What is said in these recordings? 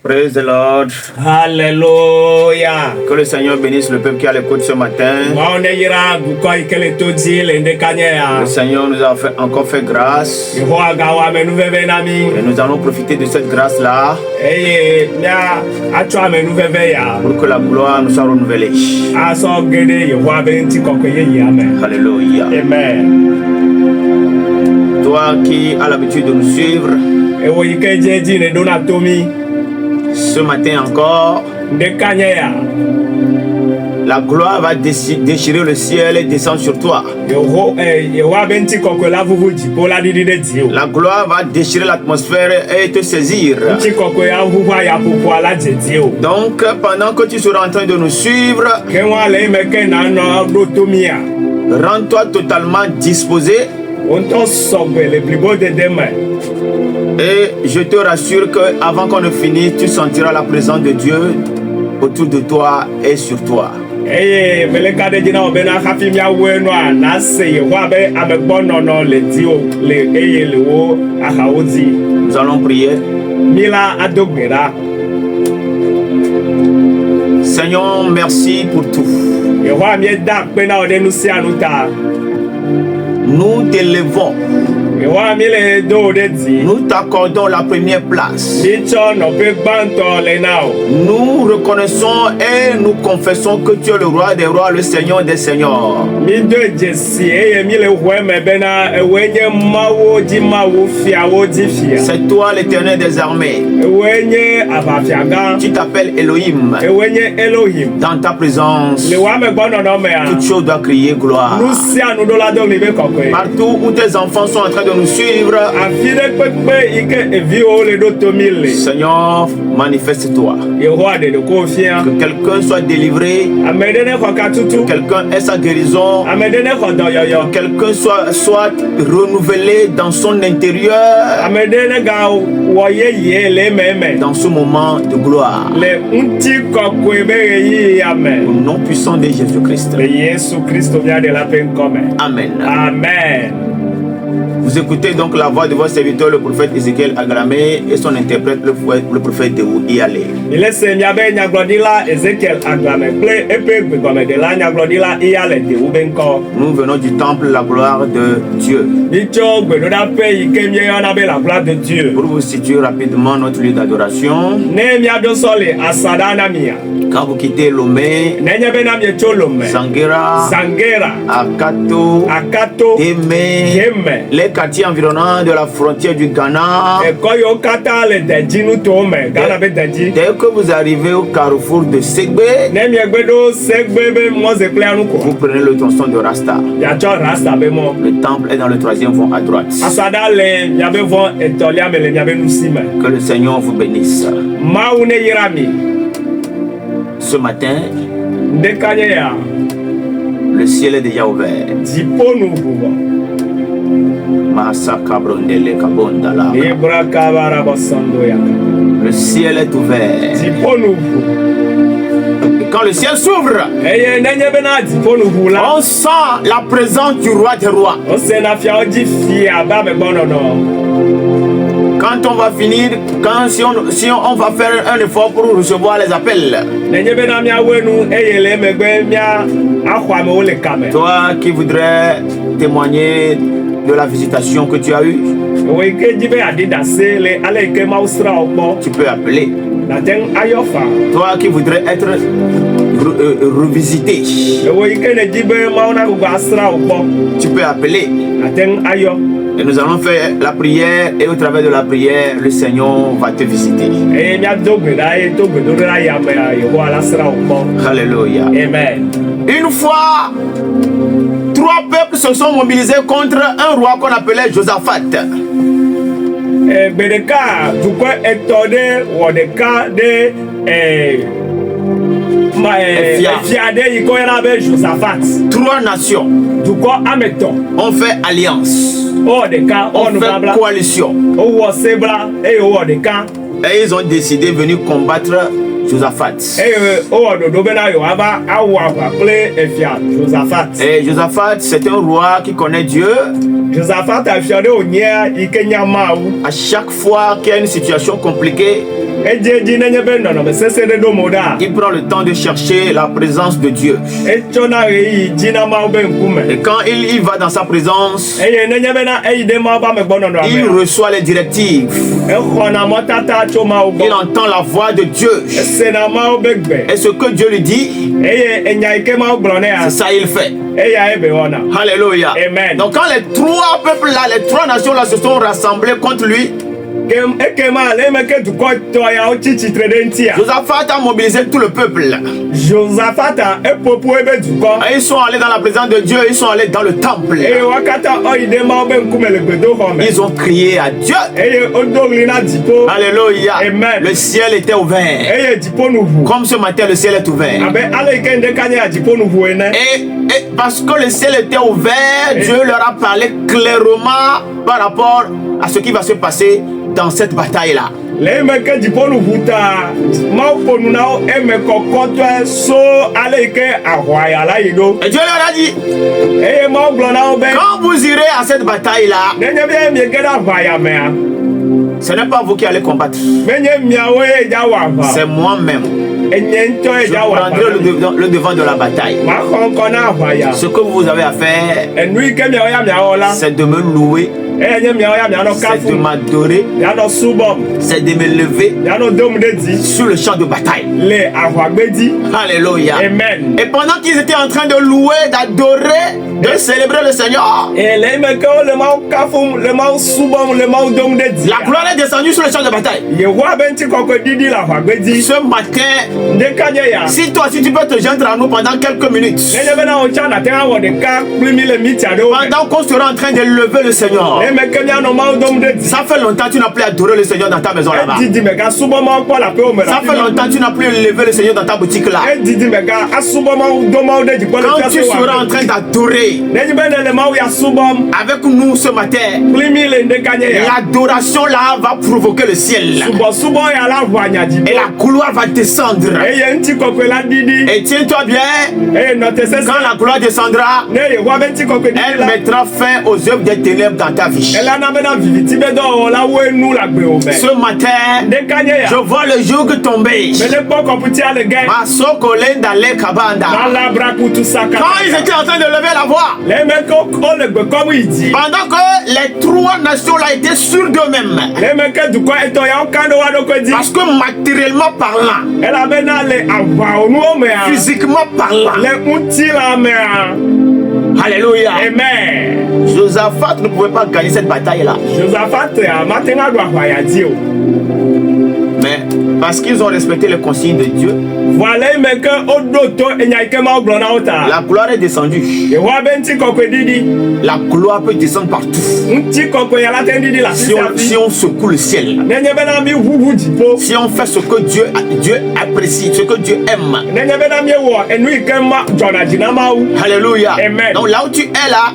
Praise the Lord. Alléluia. Que le Seigneur bénisse le peuple qui a l'écoute ce matin. Le Seigneur nous a encore fait grâce. Et nous allons profiter de cette grâce-là pour que la gloire nous soit renouvelée. Alléluia. Amen. Toi qui as l'habitude de nous suivre, ce matin encore, la gloire va déchirer le ciel et descendre sur toi. La gloire va déchirer l'atmosphère et te saisir. Donc, pendant que tu seras en train de nous suivre, rends-toi totalement disposé. Et je te rassure qu'avant qu'on ne finisse, tu sentiras la présence de Dieu autour de toi et sur toi. Nous allons prier. Seigneur, merci pour tout. Nous t'élevons. Nous t'accordons la première place. Nous reconnaissons et nous confessons que tu es le roi des rois, le Seigneur des seigneurs. C'est toi l'Éternel des armées. Tu t'appelles Elohim. Dans ta présence, toute chose doit crier gloire. Partout où tes enfants sont en train de nous suivre, Seigneur, manifeste-toi. Que quelqu'un soit délivré, que quelqu'un ait sa guérison, que quelqu'un soit renouvelé dans son intérieur, dans ce moment de gloire. Au nom puissant de Jésus-Christ. Amen. Amen. Vous écoutez donc la voix de votre serviteur, le prophète Ézéchiel Agramé, et son interprète, le prophète Déou Iyalé. Nous venons du temple, la gloire de Dieu. Pour vous situer rapidement notre lieu d'adoration, quand vous quittez Lomé, Sanguera, Akato, Témé, les quartiers environnants de la frontière du Ghana. Dès que vous arrivez au carrefour de Segbe, vous prenez le tronçon de Rasta. Le temple est dans le 3e vont à droite. Que le Seigneur vous bénisse. Ce matin, le ciel est déjà ouvert. Le ciel est ouvert. Et quand le ciel s'ouvre, on sent la présence du roi des rois. Quand on va finir, si on va faire un effort pour recevoir les appels. Toi qui voudrais témoigner de la visitation que tu as eue, tu peux appeler. Toi qui voudrais être revisité, tu peux appeler. Et nous allons faire la prière, et au travers de la prière, le Seigneur va te visiter. Alléluia. Amen. Une fois, 3 peuples se sont mobilisés contre un roi qu'on appelait Josaphat. Trois nations ont fait alliance, ont fait coalition, et ils ont décidé de venir combattre Josaphat. Et Josaphat, c'est un roi qui connaît Dieu. À chaque fois qu'il y a une situation compliquée, Il prend le temps de chercher la présence de Dieu. Et quand il va dans sa présence, il reçoit les directives. Il entend la voix de Dieu. Et ce que Dieu lui dit, c'est ça il fait. Alléluia. Amen. Donc quand les trois peuples là, les trois nations là se sont rassemblés contre lui, Josaphat a mobilisé tout le peuple. Et ils sont allés dans la présence de Dieu, ils sont allés dans le temple. Ils ont crié à Dieu. Alléluia. Amen. Le ciel était ouvert. Comme ce matin, le ciel est ouvert. Et parce que le ciel était ouvert, Dieu leur a parlé clairement par rapport à ce qui va se passer dans cette bataille-là. Et Dieu leur a dit, quand vous irez à cette bataille-là, ce n'est pas vous qui allez combattre. C'est moi-même. Je prendrai le devant de la bataille. Ce que vous avez à faire, c'est de me louer, c'est de m'adorer, c'est de me lever sur le champ de bataille. Alléluia. Amen. Et pendant qu'ils étaient en train de louer, d'adorer, de célébrer le Seigneur, la gloire est descendue sur le champ de bataille. Ce matin, si toi aussi tu peux te joindre à nous pendant quelques minutes, pendant qu'on sera en train de lever le Seigneur, ça fait longtemps que tu n'as plus adoré le Seigneur dans ta maison là-bas. Ça fait longtemps que tu n'as plus levé le Seigneur dans ta boutique là. Quand tu seras en train d'adorer avec nous ce matin, l'adoration là va provoquer le ciel. Et la gloire va descendre. Et tiens-toi bien, quand la gloire descendra, elle mettra fin aux œuvres des ténèbres dans ta vie. Ce matin, je vois le jour tomber. Quand ils étaient en train de lever la voix, pendant que les trois nations là étaient sûres d'eux-mêmes, parce que matériellement parlant, physiquement parlant, alléluia. Amen. Josaphat ne pouvait pas gagner cette bataille-là. Mais parce qu'ils ont respecté les consignes de Dieu, la gloire est descendue. La gloire peut descendre partout. Si on secoue le ciel, si on fait ce que Dieu apprécie, ce que Dieu aime. Alléluia. Amen. Donc là où tu es là,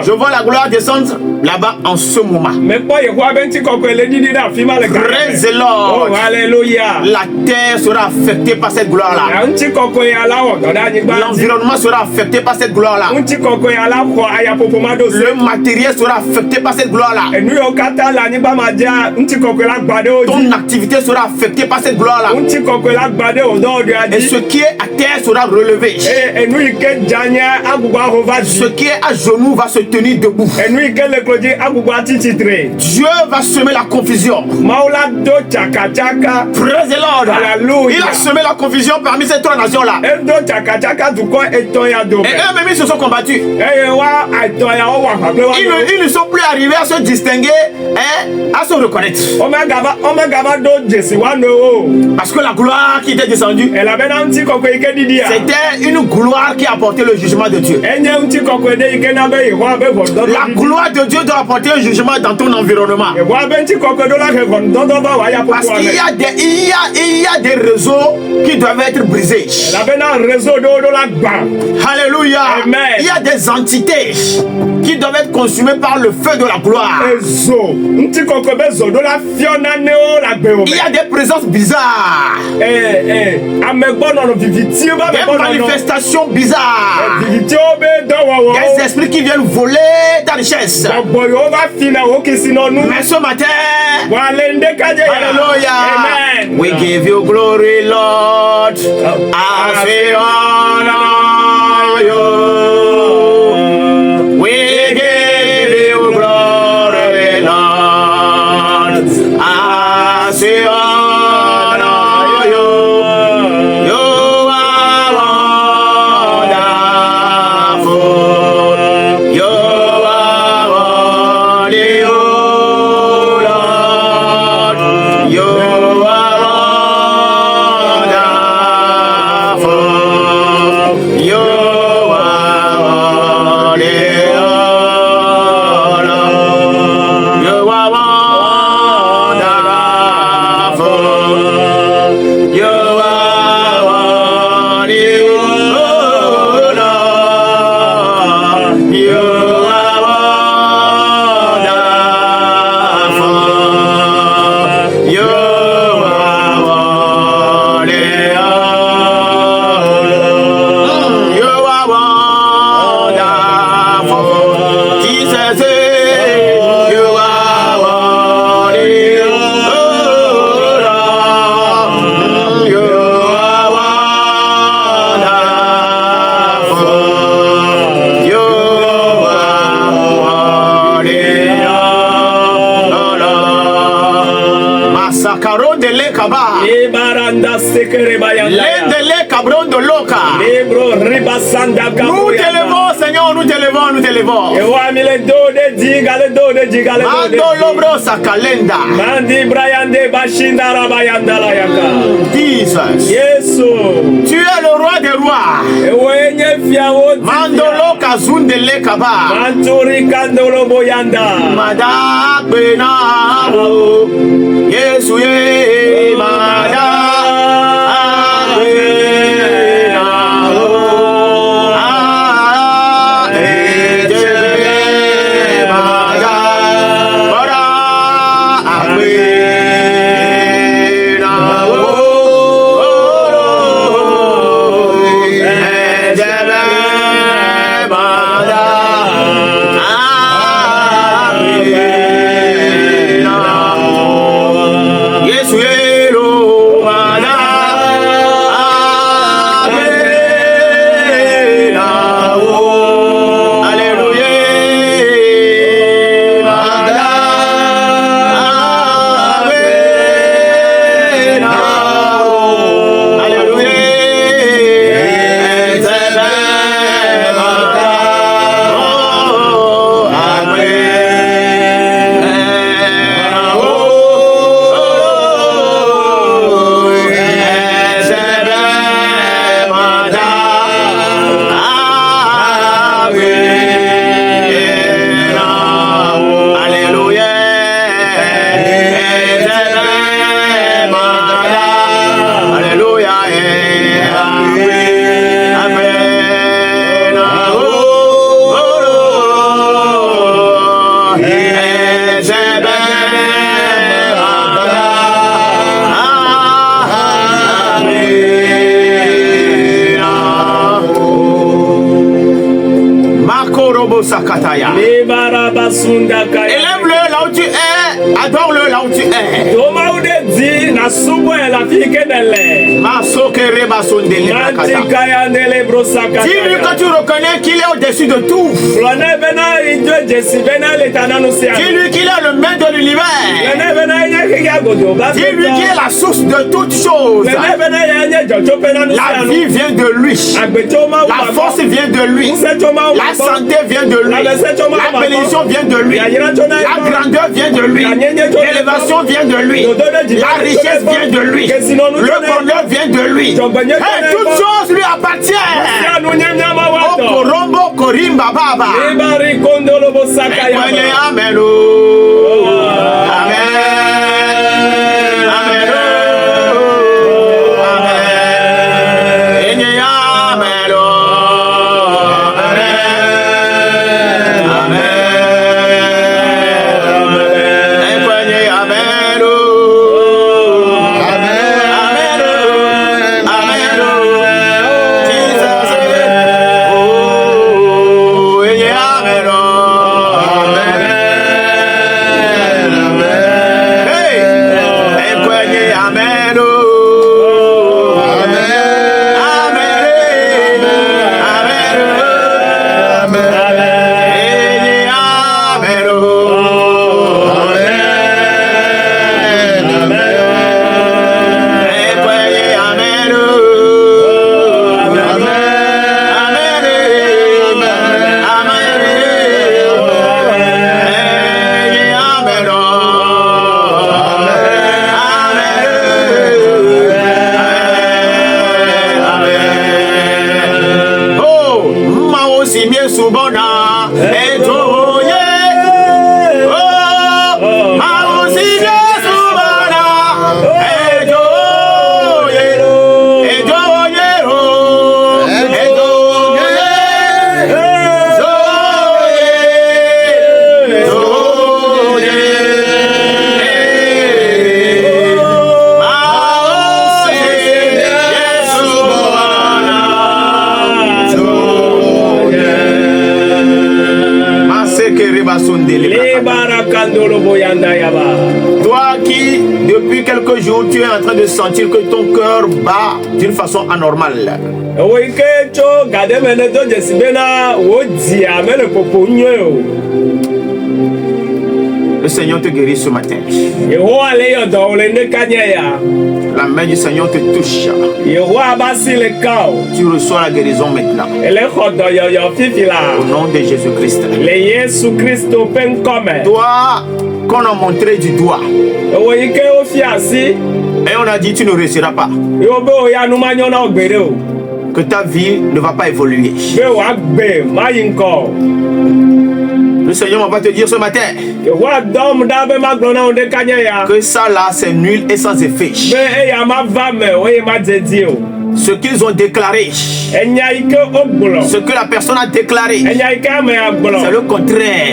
je vois la gloire descendre là-bas en ce moment. Praise the Lord. Oh, alléluia. La terre sera affectée par cette gloire-là. L'environnement sera affecté par cette gloire-là. Le matériel sera affecté par cette gloire-là. Ton activité sera affectée par cette gloire-là. Et ce qui est à terre sera relevé. Ce qui est à genoux va se tenir debout. Dieu va semer la confusion. Praise the Lord. Il a semé la confusion parmi ces trois nations-là. Et eux-mêmes ils se sont combattus. Ils ne sont plus arrivés à se distinguer, à se reconnaître. Parce que la gloire qui était descendue, c'était une gloire qui apportait le jugement de Dieu. La gloire de Dieu doit apporter un jugement dans ton environnement. Parce qu'il y a des réseaux qui doivent être brisés. Alléluia. Amen. Il y a des entités qui doivent être consumées par le feu de la gloire. Il y a des présences bizarres. Des manifestations bizarres. Des esprits qui viennent voler ta richesse. Mais ce matin, alléluia, We give you glory, Lord, as we honor you. We give you glory, Lord, as we honor you. You are wonderful. You are worthy, oh Lord. You are wonderful. You are worthy, oh Lord. You are wonderful. You are worthy, oh Lord. You are wonderful. You are worthy, oh Lord. You are wonderful. Jesus, you are worthy, oh Lord. You are wonderful. You are worthy, oh Lord. Masakaro de lekaba. Ibaranda sekere bayanda. Lendele cabron de loca. Libro ribasanda Nous kaboya. t'élevons, Seigneur, nous t'élevons, nous t'élevons. Ewamile do de jigale do de jigale do de. Mando lobro sa calenda. Mandi brayande bashinda rabayanda la yaka. Jesus. Yesu. Tu es le roi des rois. Ewenye fiawo. Mandolo kazun de lekaba. Manturi kandolo boyanda. Mada benao. Yesu ye mada benao. Ah, mada bara benao. Sakataya. Élève-le là où tu es, adore-le là où tu es. Dis-lui que tu reconnais qu'il est au-dessus de tout. Dis-lui qu'il est le maître de l'univers. Dis-lui qu'il est la source de toutes choses. La vie vient de lui. La force vient de lui. La santé vient de lui. La bénédiction vient de lui. La grandeur vient de lui. L'élévation vient de lui. La richesse vient de lui. Le bonheur vient de lui. Et toutes choses lui appartiennent. Okorombo korimba baba. Amen. jour, tu es en train de sentir que ton cœur bat d'une façon anormale. Le Seigneur te guérit ce matin. La main du Seigneur te touche. Tu reçois la guérison maintenant. Au nom de Jésus-Christ. Toi, qu'on a montré du doigt. Et on a dit tu ne réussiras pas. Que ta vie ne va pas évoluer. Le Seigneur va te dire ce matin que ça là c'est nul et sans effet. Ce qu'ils ont déclaré, ce que la personne a déclaré, c'est le contraire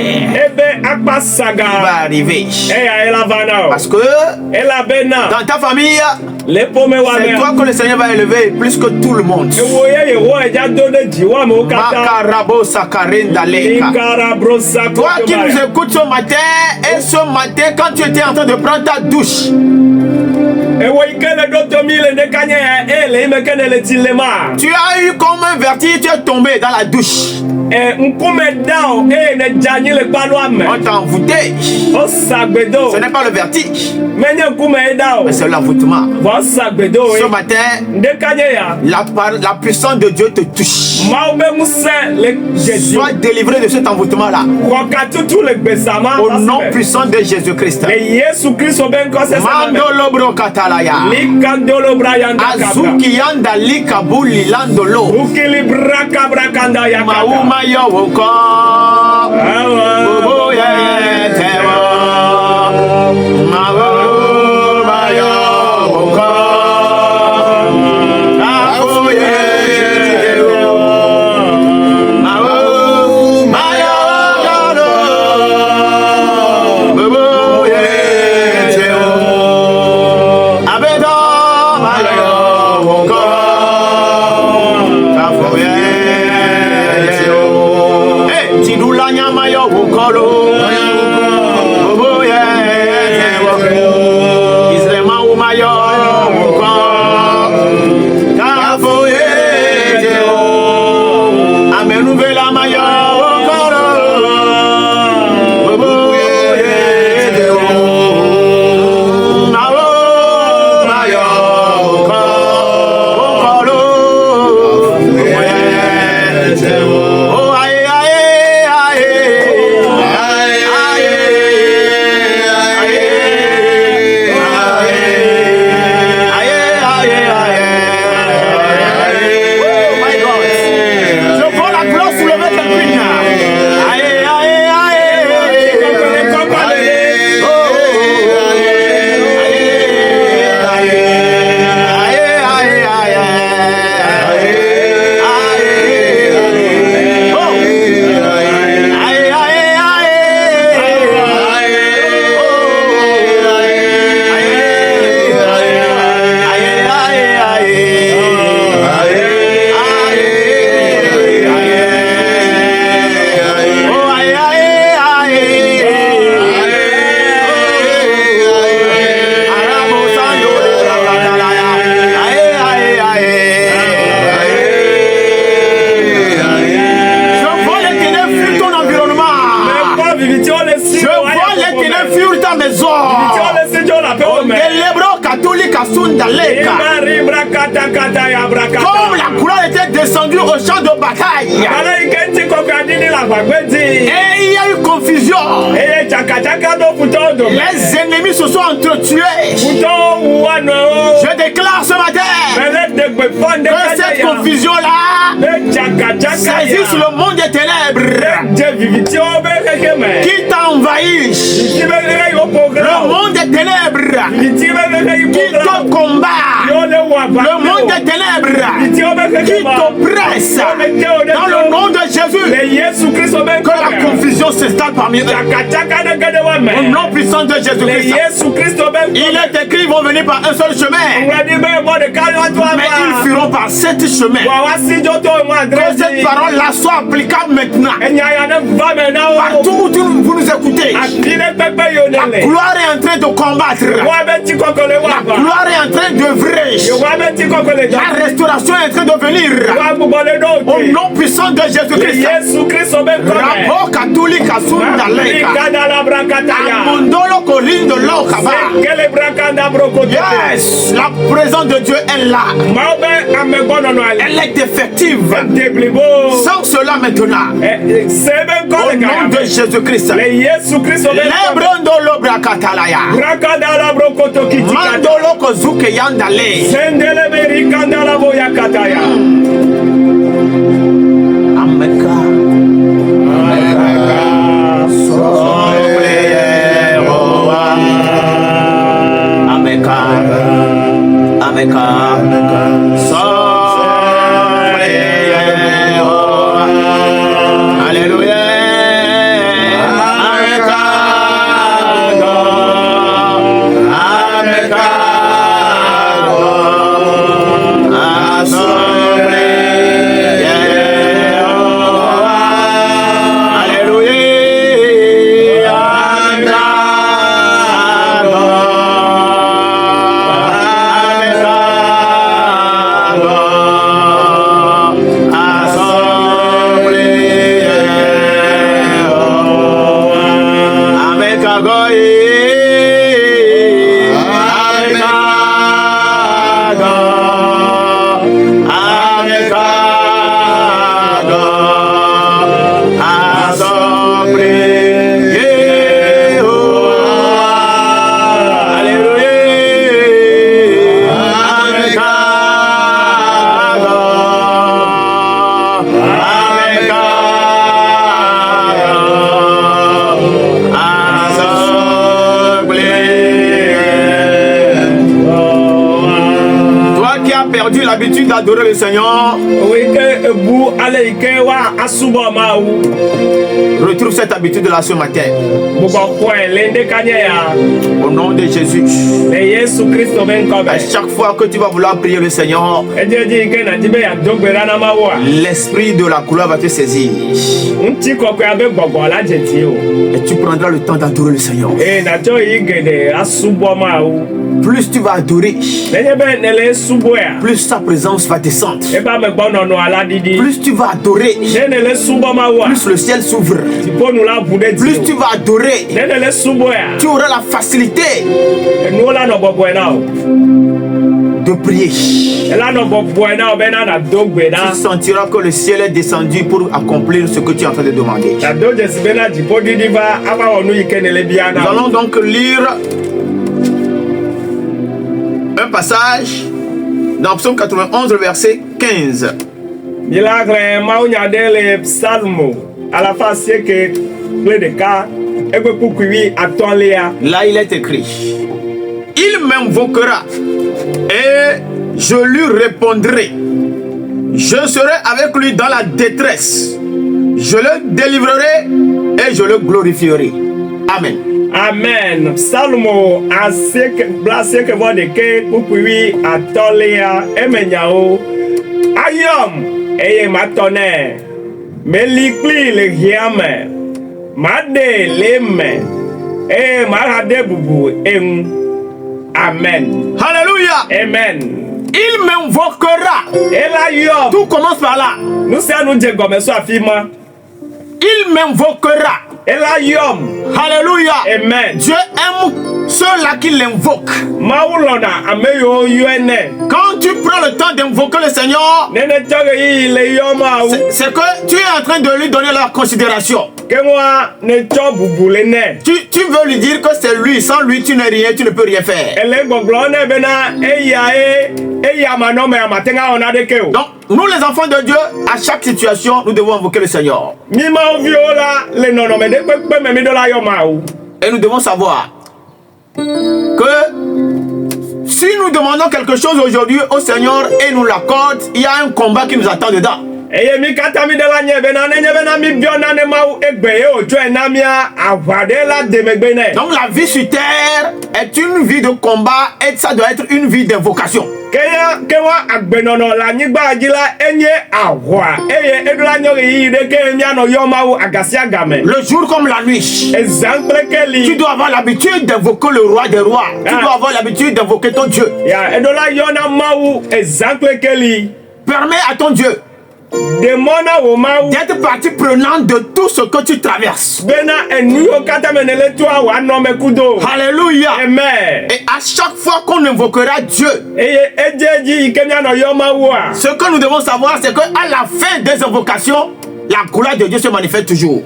qui va arriver. Parce que dans ta famille, c'est toi que le Seigneur va élever plus que tout le monde. Toi qui nous écoutes ce matin, et ce matin quand tu étais en train de prendre ta douche, tu as eu comme un vertige, tu es tombé dans la douche. On t'a envoûté. Ce n'est pas le vertige, mais c'est l'envoûtement. Ce matin, la puissance de Dieu te touche. Sois délivré de cet envoûtement-là. Au nom puissant de Jésus-Christ. Azuki yanda likabuli landolo. Mauma yo woko. Bobo ye tewo. Mauma yo woko. Abo ye tewo. Mauma yo woko. Bobo ye tewo. Abedo mayo woko. Kafo ye. Tidula nyama yo wukolo. Bobo ye Israema uma yo wuko. Kafo ye amenuvela ma yo wukolo. Bobo ye Nawo ma yo wukolo. Oh aye aye. Comme la couleur était descendue au champ de bataille, et il y a eu confusion, les ennemis se sont entretués. Je déclare ce matin que cette confusion-là saisisse le monde des ténèbres qui t'envahit, le monde des ténèbres qui te combat, le monde des ténèbres qui t'oppresse. Dans le nom de Jésus, que la confusion s'installe parmi eux. Au nom puissant de Jésus-Christ, il est écrit, ils vont venir par un seul chemin, mais ils fuiront par 7 chemins. Que cette parole-là soit applicable maintenant. Partout où vous nous écoutez, la gloire est en train de combattre. La gloire La restauration est en train de venir. Au nom puissant de Jésus-Christ. Rabo katuli kasunda leka. Amundolo kolindo lokaba. Yes, la présence de Dieu est là. Elle est effective. Sans cela maintenant. Au nom de Jésus-Christ. Lebrondolo brakatalaya. Mandolo kozuke yandale. Sendele berikandala boya kataya. Ameka. Ameka. Alléluia. L'habitude d'adorer le Seigneur, retrouve cette habitude là ce matin. Au nom de Jésus. À chaque fois que tu vas vouloir prier le Seigneur, l'esprit de la couleur va te saisir. Et tu prendras le temps d'adorer le Seigneur. Plus tu vas adorer, plus sa présence va descendre. Plus tu vas adorer, plus le ciel s'ouvre. Plus tu vas adorer, tu auras la facilité de prier. Tu sentiras que le ciel est descendu pour accomplir ce que tu es en train de demander. Nous allons donc lire un passage dans Psaume 91, le verset 15. Là, il est écrit: il m'invoquera et je lui répondrai. Je serai avec lui dans la détresse. Je le délivrerai et je le glorifierai. Amen. Amen. Salmo aseke blaseke vodeke kukui atolea emenyao. Ayom eye matone. Melikli le hiame. Made leme. Marade bubu em. Amen. Alléluia. Amen. Il m'invoquera. Elayom. Tout commence par là. Nous sommes nous afima. Il m'invoquera. Elayom. Alléluia. Amen. Dieu aime ceux-là qui l'invoquent. Quand tu prends le temps d'invoquer le Seigneur, c'est que tu es en train de lui donner la considération. Tu veux lui dire que c'est lui, sans lui tu n'es rien, tu ne peux rien faire. Donc, nous les enfants de Dieu, à chaque situation, nous devons invoquer le Seigneur. Et nous devons savoir que si nous demandons quelque chose aujourd'hui au Seigneur et nous l'accorde, il y a un combat qui nous attend dedans. eye mi kata mi de la nye be na mi bio na ne ma egbe e ojo e na mi avade la de megbe ne. Donc la vie sur terre est une vie de combat et ça doit être une vie d'invocation. Kewa agbenono la nyigba ajila enye ahwa eye edula nyori yi de ke mi ano yo ma wo agasi agame. Le jour comme la nuit. Exemple keli. Tu dois avoir l'habitude d'invoquer le roi des rois. Tu dois avoir l'habitude d'invoquer ton Dieu. Ya edola yo na ma wo exemple keli. Permets à ton Dieu d'être partie prenante de tout ce que tu traverses. Alléluia. Amen. Et à chaque fois qu'on invoquera Dieu, ce que nous devons savoir, c'est qu'à la fin des invocations, la gloire de Dieu se manifeste toujours.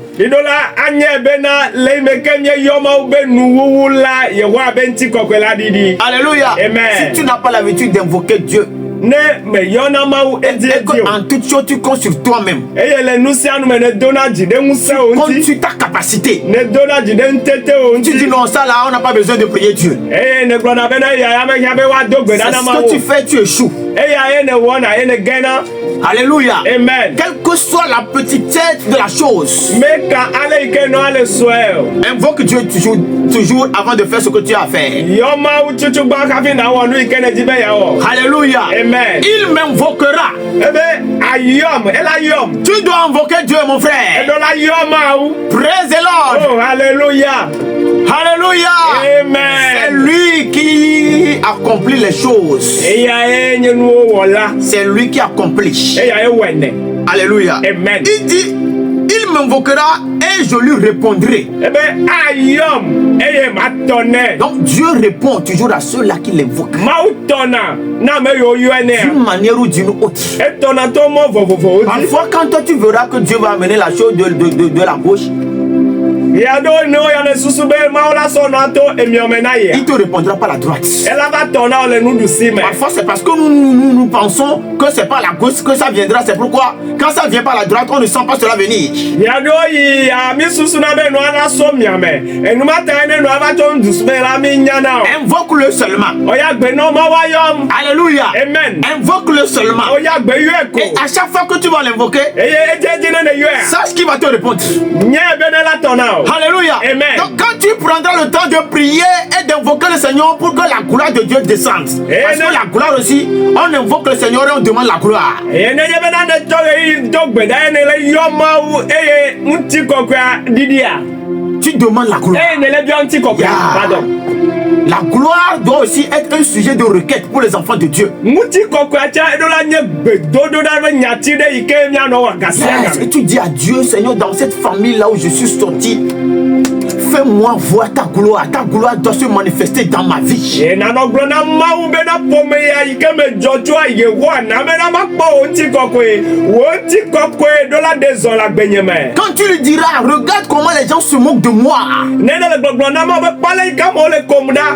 Alléluia. Amen. Si tu n'as pas l'habitude d'invoquer Dieu, en toute chose tu comptes sur toi-même. Tu comptes sur ta capacité. Tu dis non, ça là, on n'a pas besoin de prier Dieu. C'est ce que tu fais, tu échoues. Alléluia. Amen. Quelle que soit la petitesse de la chose, invoque Dieu toujours avant de faire ce que tu as à faire. Alléluia. Amen. Il m'invoquera. Tu dois invoquer Dieu, mon frère. Praise the Lord. Oh, alléluia. Alléluia. Amen. C'est lui qui accomplit les choses. C'est lui qui accomplit. Alléluia. Amen. Il dit, il m'invoquera et je lui répondrai. Donc Dieu répond toujours à ceux-là qui l'invoquent. D'une manière ou d'une autre. Parfois quand toi tu verras que Dieu va amener la chose de la gauche, il te répondra par la droite. Parfois c'est parce que nous pensons que c'est par la gauche que ça viendra. C'est pourquoi quand ça vient par la droite, on ne sent pas cela venir. Invoque-le seulement. Alléluia. Amen. Invoque-le seulement. Et à chaque fois que tu vas l'invoquer, sache qu'il va te répondre. Alléluia. Amen. Donc quand tu prendras le temps de prier et d'invoquer le Seigneur pour que la gloire de Dieu descende. Parce que la gloire aussi, on invoque le Seigneur et on demande la gloire. Tu demandes la gloire. La gloire doit aussi être un sujet de requête pour les enfants de Dieu. Et tu dis à Dieu, Seigneur, dans cette famille là où je suis sorti, fais-moi voir ta gloire doit se manifester dans ma vie. Quand tu lui diras, regarde comment les gens se moquent de moi.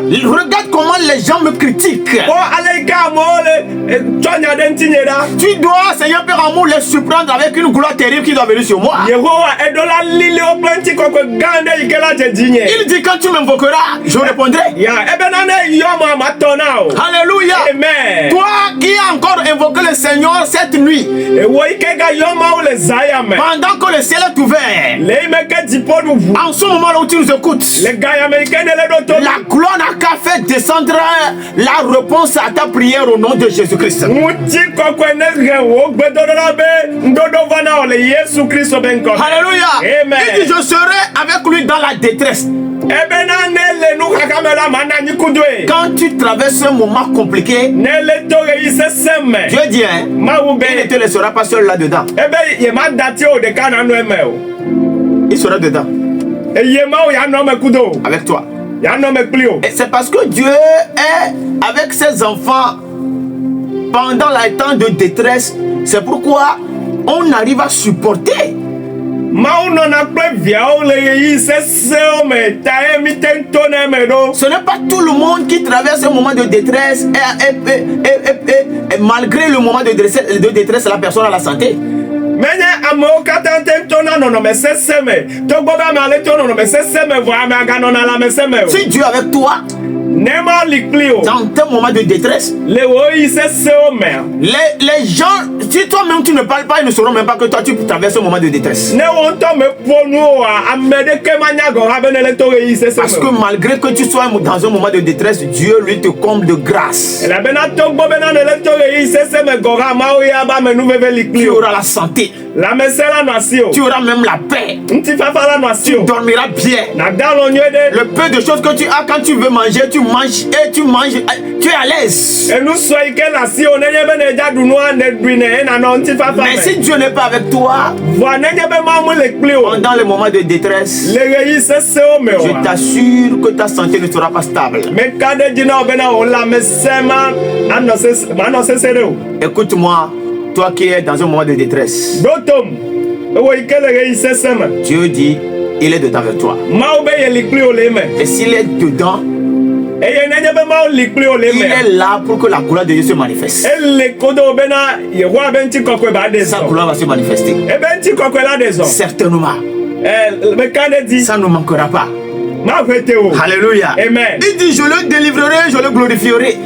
Regarde comment les gens me critiquent. Tu dois, Seigneur Père Amour, les surprendre avec une gloire terrible qui doit venir sur moi. Il dit quand tu m'invoqueras, je répondrai. Alléluia. Amen. Toi qui as encore invoqué le Seigneur cette nuit, pendant que le ciel est ouvert, en ce moment là où tu nous écoutes, la gloire n'a qu'à faire descendre la réponse à ta prière au nom de Jésus-Christ. Alléluia. Amen. Il dit je serai avec lui dans la détresse. Quand tu traverses un moment compliqué, Dieu dit, il ne te laissera pas seul là-dedans. Il sera dedans. Avec toi. Et c'est parce que Dieu est avec ses enfants pendant le temps de détresse. C'est pourquoi on arrive à supporter. Ce n'est pas tout le monde qui traverse un moment de détresse et malgré le moment de détresse, la personne a la santé. Si Dieu est avec toi, dans tes moments de détresse. Les gens, si toi-même tu ne parles pas, ils ne sauront même pas que toi tu traverses un moment de détresse. Parce que malgré que tu sois dans un moment de détresse, Dieu lui te comble de grâce. Tu auras la santé. Tu auras même la paix. Tu dormiras bien. Le peu de choses que tu as quand tu veux manger, tu manges et tu manges. Tu es à l'aise. Mais si Dieu n'est pas avec toi, pendant les moments de détresse, je t'assure que ta santé ne sera pas stable. Écoute-moi, toi qui es dans un moment de détresse, Dieu dit, il est dedans avec toi. Et s'il est dedans, il est là pour que la gloire de Dieu se manifeste. Sa gloire va se manifester. Certainement. Ça ne manquera pas. Alléluia. Amen. Il dit, je le délivrerai, je le glorifierai.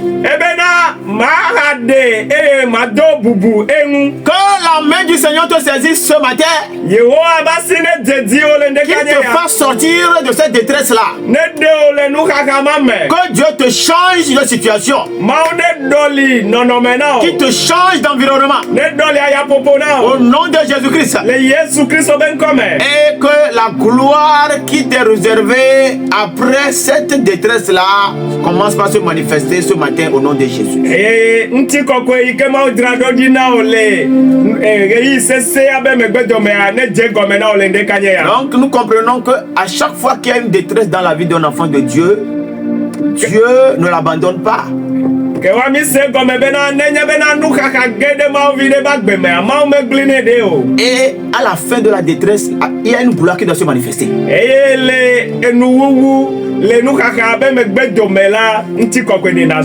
Que la main du Seigneur te saisisse ce matin, qu'il te fasse sortir de cette détresse-là. Que Dieu te change de situation, qu'il te change d'environnement, au nom de Jésus-Christ. Et que la gloire qui t'est réservée après cette détresse-là commence par se manifester ce matin au nom de Jésus. Donc nous comprenons que à chaque fois qu'il y a une détresse dans la vie d'un enfant de Dieu, Dieu ne l'abandonne pas. Et à la fin de la détresse, il y a une gloire qui doit se manifester.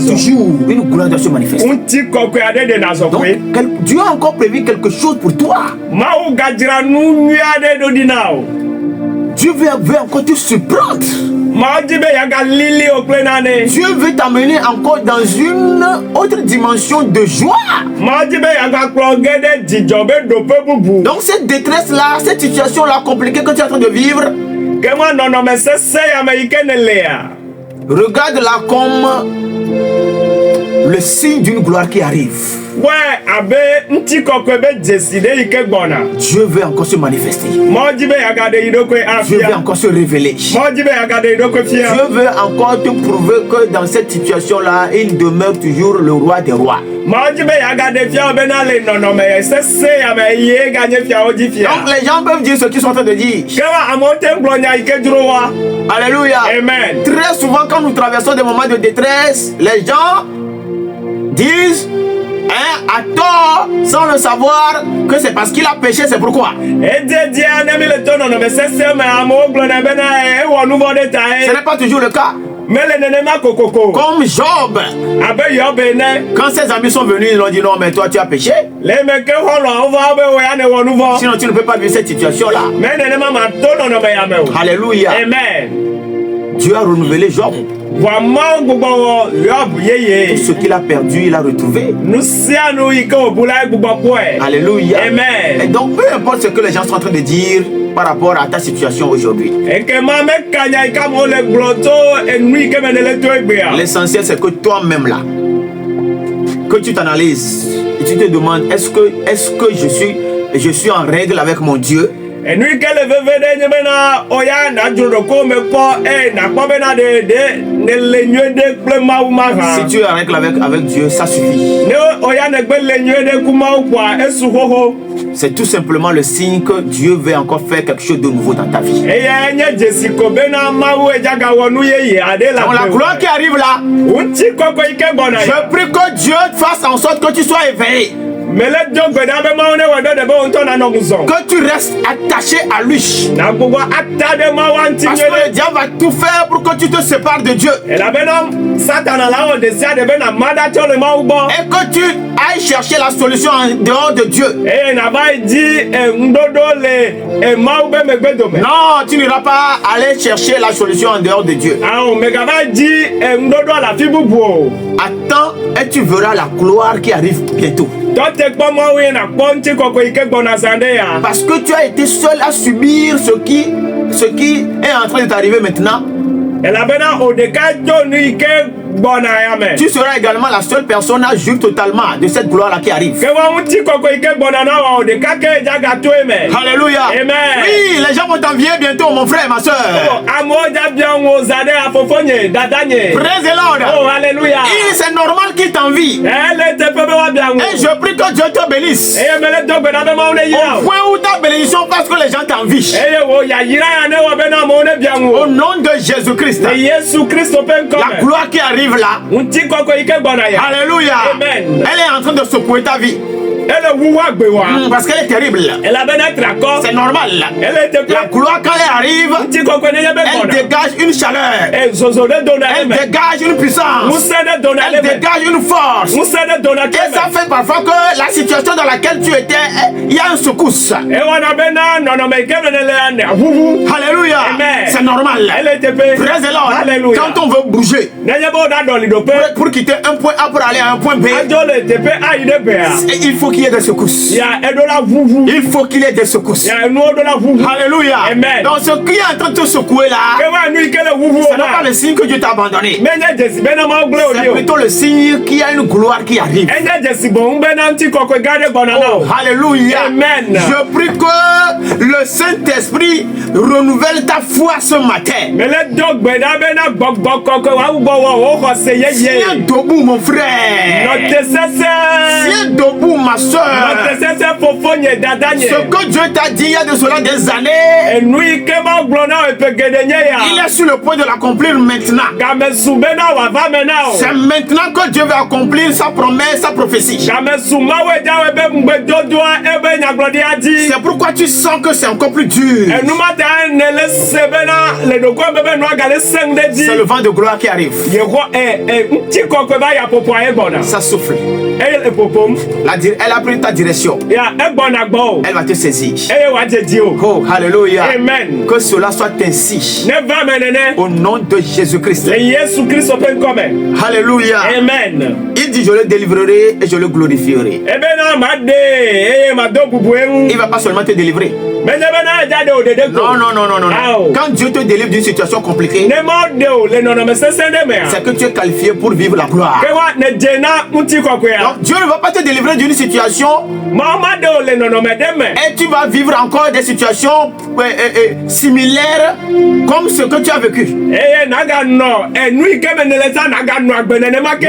Toujours une gloire doit se manifester. Donc, Dieu a encore prévu quelque chose pour toi. Dieu veut encore te surprendre. Dieu veut t'amener encore dans une autre dimension de joie. Donc cette détresse-là, cette situation-là compliquée que tu es en train de vivre, regarde-la comme le signe d'une gloire qui arrive. Dieu veut encore se manifester. Dieu veut encore se révéler. Dieu veut encore te prouver que dans cette situation-là, il demeure toujours le roi des rois. Donc les gens peuvent dire ce qu'ils sont en train de dire. Alléluia. Amen. Très souvent quand nous traversons des moments de détresse, les gens disent à tort, sans le savoir, que c'est parce qu'il a péché, c'est pourquoi. Ce n'est pas toujours le cas. Comme Job, quand ses amis sont venus, ils lui ont dit non, mais toi tu as péché. Sinon tu ne peux pas vivre cette situation-là. Alléluia. Amen. Dieu a renouvelé Job. Tout ce qu'il a perdu, il a retrouvé. Alléluia. Amen. Et donc, peu importe ce que les gens sont en train de dire par rapport à ta situation aujourd'hui, l'essentiel c'est que toi-même là, que tu t'analyses et tu te demandes, est-ce que je suis en règle avec mon Dieu? Si tu es en règle avec Dieu, ça suffit. C'est tout simplement le signe que Dieu veut encore faire quelque chose de nouveau dans ta vie. Donc la gloire qui arrive là, je prie que Dieu fasse en sorte que tu sois éveillé. Que tu restes attaché à lui. Parce que le diable va tout faire pour que tu te sépares de Dieu. Et que tu aille chercher la solution en dehors de Dieu. Non, tu n'iras pas aller chercher la solution en dehors de Dieu. Attends et tu verras la gloire qui arrive bientôt. Parce que tu as été seul à subir ce qui est en train de t'arriver maintenant. Tu seras également la seule personne à jouir totalement de cette gloire-là qui arrive. Alléluia. Amen. Oui, les gens vont t'envier bientôt, mon frère, ma soeur. Praise the Lord. Oh, alléluia. C'est normal qu'ils t'envient. Et je prie que Dieu te bénisse. Au point où ta bénédiction parce que les gens t'envient. Au nom de Jésus-Christ. La gloire qui arrive là. Alléluia. Amen. Elle est en train de secouer ta vie. Parce qu'elle est terrible. C'est normal. La gloire quand elle arrive, elle dégage une chaleur. Elle dégage une puissance. Elle dégage une force. Et ça fait parfois que la situation dans laquelle tu étais, il y a une secousse. Alléluia. C'est normal. Praise the Lord. Quand on veut bouger pour quitter un point A pour aller à un point B, il faut qu'il y ait des secousses. Il faut qu'il y ait des secousses. Alléluia. Amen. Donc ce qui est en train de te secouer là, ce n'est pas le signe que Dieu t'a abandonné. C'est plutôt le signe qu'il y a une gloire qui arrive. Oh, alléluia. Amen. Je prie que le Saint-Esprit renouvelle ta foi ce matin. Tiens debout mon frère. Tiens debout ma soeur. Ce que Dieu t'a dit il y a de cela des années, il est sur le point de l'accomplir maintenant. C'est maintenant que Dieu va accomplir sa promesse, sa prophétie. C'est pourquoi tu sens que c'est encore plus dur. C'est le vent de gloire qui arrive. Ça souffle. Elle a pris ta direction. Elle va te saisir. Oh, alléluia. Amen. Que cela soit ainsi. Au nom de Jésus-Christ. Alléluia. Amen. Il dit je le délivrerai et je le glorifierai. Il ne va pas seulement te délivrer. Non, non, non, non, non. Quand Dieu te délivre d'une situation compliquée, c'est que tu es qualifié pour vivre la gloire. Donc Dieu ne va pas te délivrer d'une situation et tu vas vivre encore des situations similaires comme ce que tu as vécu.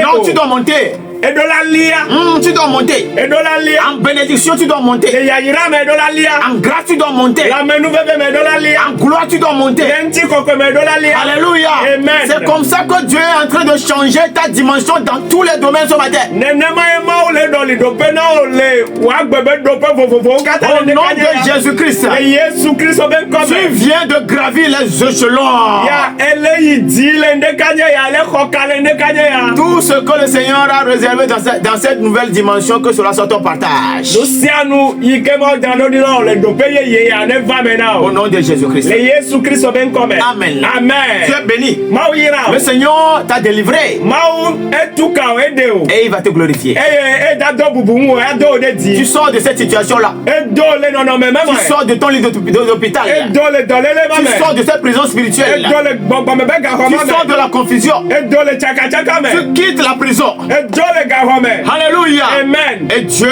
Non, tu dois monter. Tu dois monter. En bénédiction, tu dois monter. En grâce, tu dois monter. En gloire, tu dois monter. Alléluia. C'est comme ça que Dieu est en train de changer ta dimension dans tous les domaines ce matin. Au nom de Jésus-Christ, tu viens de gravir les échelons. Tout ce que le Seigneur a réservé dans cette nouvelle dimension, que cela soit ton partage. Au nom de Jésus-Christ. Amen. Tu es béni. Le Seigneur t'a délivré. Et il va te glorifier. Tu sors de cette situation-là. Tu sors de ton lit d'hôpital. Tu sors de cette prison spirituelle. Tu sors de la confusion. Tu quittes la prison. Alléluia. Amen. Et Dieu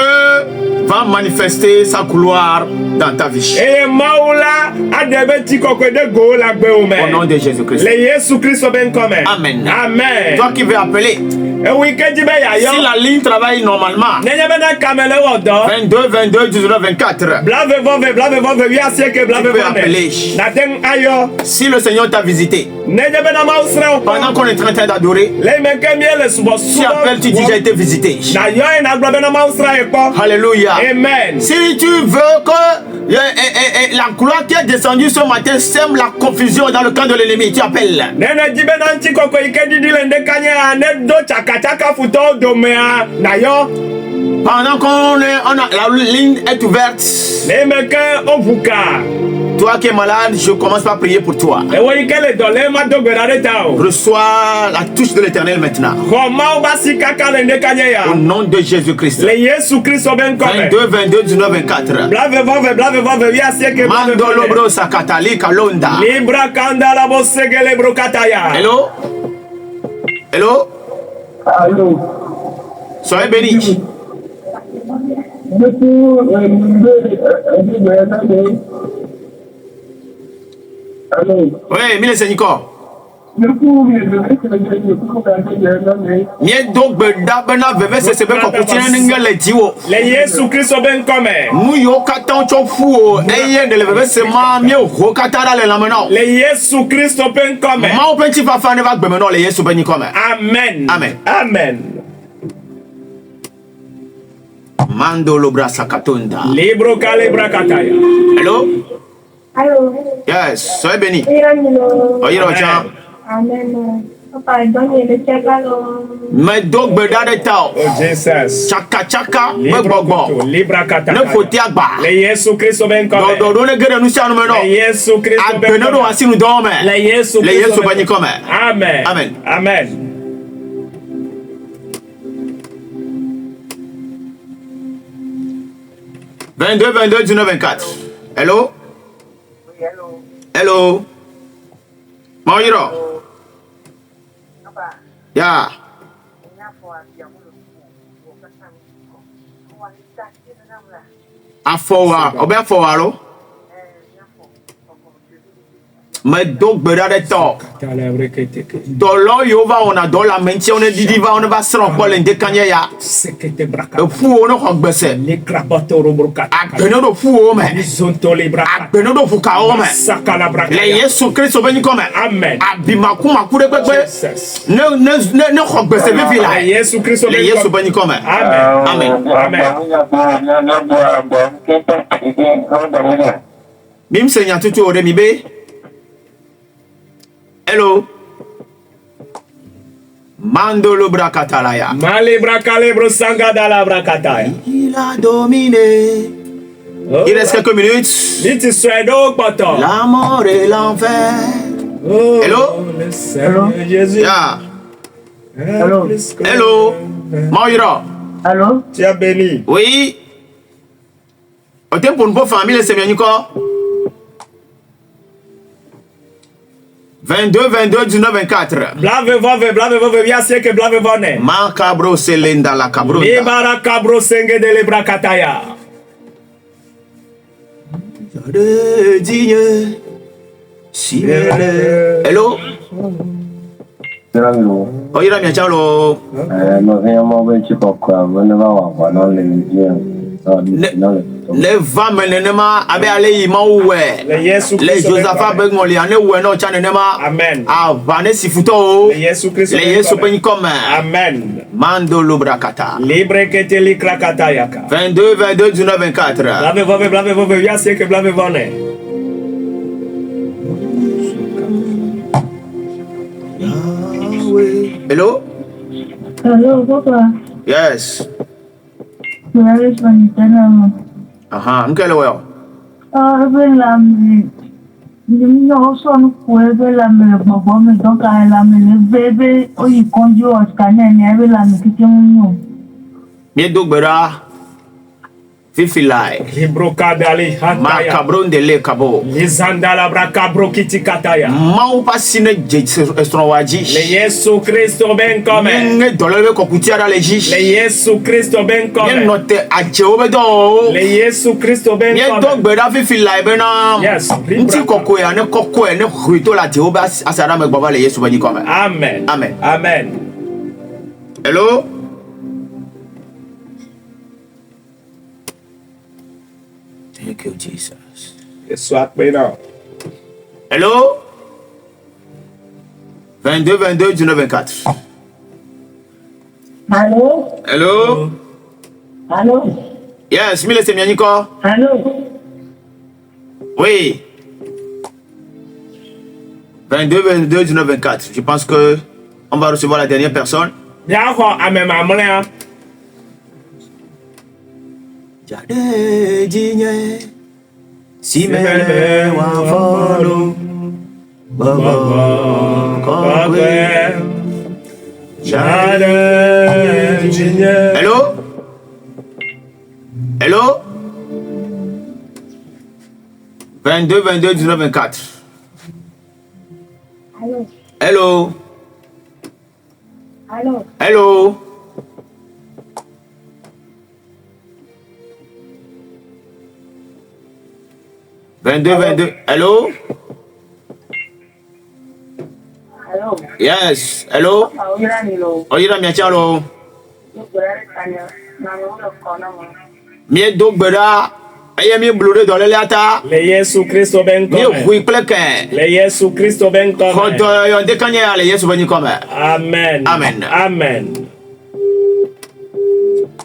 va manifester sa gloire dans ta vie. Au nom de Jésus-Christ. Amen. Amen. Toi qui veux appeler, si la ligne travaille normalement, 22, 22, 19, 24, tu peux appeler. Si le Seigneur t'a visité, pendant qu'on est en train d'adorer, tu appelles, tu dis j'ai été visité. Alléluia. Amen. Si tu veux que la gloire qui est descendue ce matin sème la confusion dans le camp de l'ennemi, tu appelles. Pendant la ligne est ouverte. Toi qui es malade, je commence par prier pour toi. Reçois la touche de l'Éternel maintenant. Au nom de Jésus-Christ. 22, 22, 19, 24. Mandolobro sakatali kalonda. Hello? Hello? Allô? Soyez bénis. Oui, mille Seigneur. Mie do gbeda bena veve sese be kokutine ninge le diwo. Le Yesu Kristo ben come. Nu yo kata cho fu o eye de le veve se ma mie ho kata la le lamena. Le Yesu Kristo ben come. Ma o penti fa fa ne va gbemeno le Yesu ben come. Amen. Amen. Amen. Mando lobra sakatunda. Libro calibra kataya. Hello? Allô? Yes, soyez bénis. Amen. Amen. Papa, donne le chakalo. Mais donc beda de tao. Oh Jesus. Chaka chaka, gbogbo. Libra kataya. Ne foti agba. Le Yesu Kristo ben come. Do ne gere nu sianu me no. Le Yesu Kristo ben come. Agbeno do asinu do me. Le Yesu ben come. Amen. Amen. Amen. « 22, 22, 19, 24. Hello? Oui, hello. Hello? Mauro? Yeah. Afowa. Obe afowa lo? Mais donc beda de to. Dolo yo va on a dans la mention on dit va on va se rendre l'inde kanya ya. Le fou on a gbese. Les crapato robroka. Akbeno do fou o me. Zonto libra. Akbeno do fuka o me. Sakala braka. Le Yesu Kristo beni comme. Amen. Abima kuma ku de gbegbe. Ne gbese be fila. Le Yesu Kristo le Yesu beni comme. Amen. Amen. Bim senya tutu o de mi be. Hello. Mando lo brakatalaya. Mali brakalebro sanga dalla brakataya. Il a dominé. Oh. Il reste quelques minutes. Liti swedo poto. La mort et l'enfer. Oh. Hello. Hello. Jésus. Yeah. Hello. Hello. Mauro. Allô? Tu es béni. Oui. Au temps pour une famille, c'est bien encore. 22, 22, 19, 24. Blave vove, via seke blave vone. Ma cabro selenda la cabro. Libara cabro senge de lebra kataya. Digne. Si. Hello. Hello. Oh, il a bien ciao. Non è un po' ci tocca, non ne va a non le le va menenema abe ale yima uwe le Josaphat begmoli ane uwe no chanenema amen avane sifuto le Yesu Kristo le Yesu ben comme amen mando lubrakata libre que te li krakata yaka 22 22 19 24 blave vove via se que blave vone hello Hello, papa. yes aha nkele wewe mi dogbera fifilai librokadali ma cabron de le cabo lizandala brakabro kitikataya mau pasine estrowaji le Yesu Kristo ben come nge dolebe ko kutiara le ji le Yesu Kristo ben come ye note ajeobe do le Yesu Kristo ben come ye dogbera fifilai bena yes nti koko ya ne koko ne huito la jeobe asara me baba le Yesu bani come amen amen amen hello thank you Jesus Yesu akpena hello 22 22 19 24 Allô? hello Allô? yes mille c'est mianiko Allô? oui 22 22 19 24 je pense que on va recevoir la dernière personne Yako amemamlea Jade Digne, si mele wa folo, baba kokwe. Jade Digne. Hello? Hello? 22, 22, 19, 24. Allô? Hello? Allô? Hello? Hello? Allô? Yes. Hello? Oyira mi achalo. Mi dogbera. Aye mi blure dans le lata. Le Yesu Kristo ben Mi come. hui pleke. Le Yesu Kristo ben come. Kodo yon dekanya le Yesu bani comme. Amen. Amen. Amen.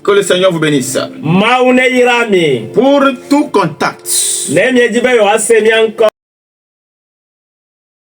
Que le Seigneur vous bénisse. Maune yirami. Pour tout contact. Nemi ejibe yo asemi anko.